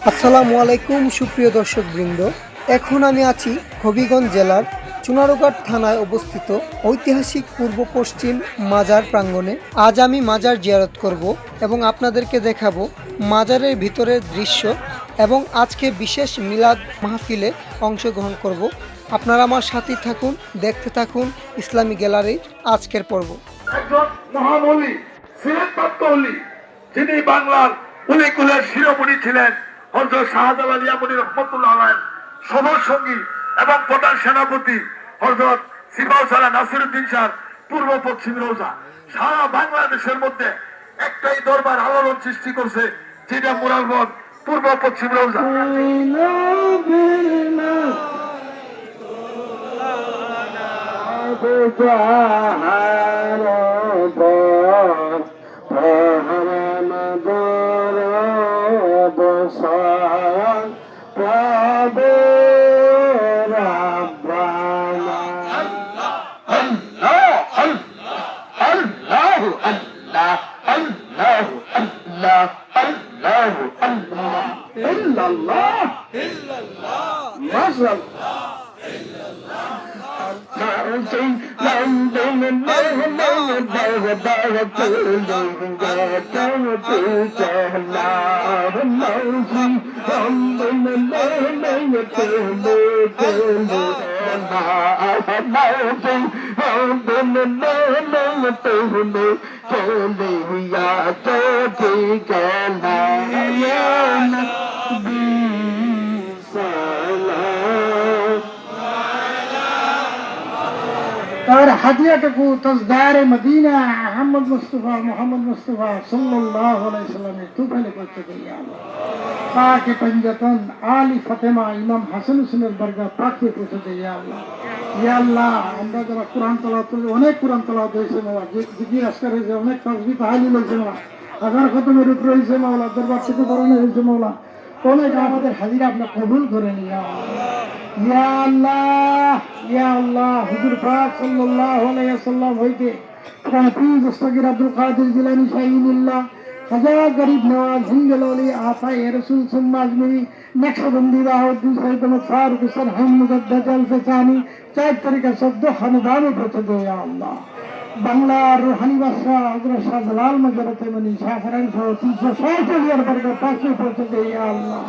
আসসালামু আলাইকুম সুপ্রিয় দর্শকবৃন্দ। এখন আমি আছি হবিগঞ্জ জেলার চুনারুঘাট থানায় অবস্থিত ঐতিহাসিক পূর্ব পশ্চিম মাজার প্রাঙ্গণে। আজ আমি মাজার জিয়ারত করব এবং আপনাদেরকে দেখাবো মাজারের ভিতরের দৃশ্য এবং আজকে বিশেষ মিলাদ মাহফিলে অংশগ্রহণ করব। আপনারা আমার সাথে থাকুন, দেখতে থাকুন ইসলামী গ্যালারির আজকের পর্ব। একজন মহামলি সিলেটপ্রাপ্ত অলি, যিনি বাংলার কুলে শিরোমণি ছিলেন, হযরত শাহজালাল ইয়ামানী রহমাতুল্লাহ আলাইহির সফর সঙ্গী এবং প্রধান সেনাপতি হযরত সিপাহসালার নাসিরউদ্দিন শাহ পূর্ব পশ্চিম রোজা। সারা বাংলাদেশের মধ্যে একটাই দরবার আলোড়ন সৃষ্টি করছে, যেটা মুরাদগঞ্জ পূর্ব পশ্চিম রোজা। और हदियतकु तजदार मदीना मोहम्मद मुस्तफ़ा सल्लल्लाहु अलैहि वसल्लम तुफले पहुंच गई। पाक पंजतन आली फातिमा इमाम হাসান হুসেনের দরগা পাকে পৌঁছে দেই। ইয়া আল্লাহ, আমরা যারা কোরআন তেলাওয়াত করি, অনেক কোরআন তেলাওয়াত হয়েছে মাওলা, জিকির আজকার হয়েছে, অনেক তাসবিহ তাহলিল হয়েছে মাওলা, হাজার খতমের উপর হয়েছে মাওলা, দরবার থেকে বরণে হয়েছে মাওলা, অনেক আমাদের হাজিরা আপনি কবুল করে নিয়া। ইয়া আল্লাহ, ইয়া আল্লাহ, হুজুর পাক সাল্লাল্লাহু আলাইহি ওয়াসাল্লাম হইতে হাফিজ মুস্তাকির আব্দুল কাদের জিলানী শাহীনুল্লাহ, খাজা গরিব নওয়াজ জিন্দেলওয়ালি আতায়ে রাসূল সুম্মা আজমি নকশবন্দি বাউদ্দিন সৈয়দ ফারুক হুসেন আহমদ দাজাল ফেসানি 4 তরিকা 14 খানদানে পৌঁছে দে। ইয়া আল্লাহ, বাংলার রুহানি বাদশাহ হযরত শাহজালাল মজরতে মনি শাহ ফরান সহ 360 বর্গের পাশে পৌঁছে দে। ইয়া আল্লাহ।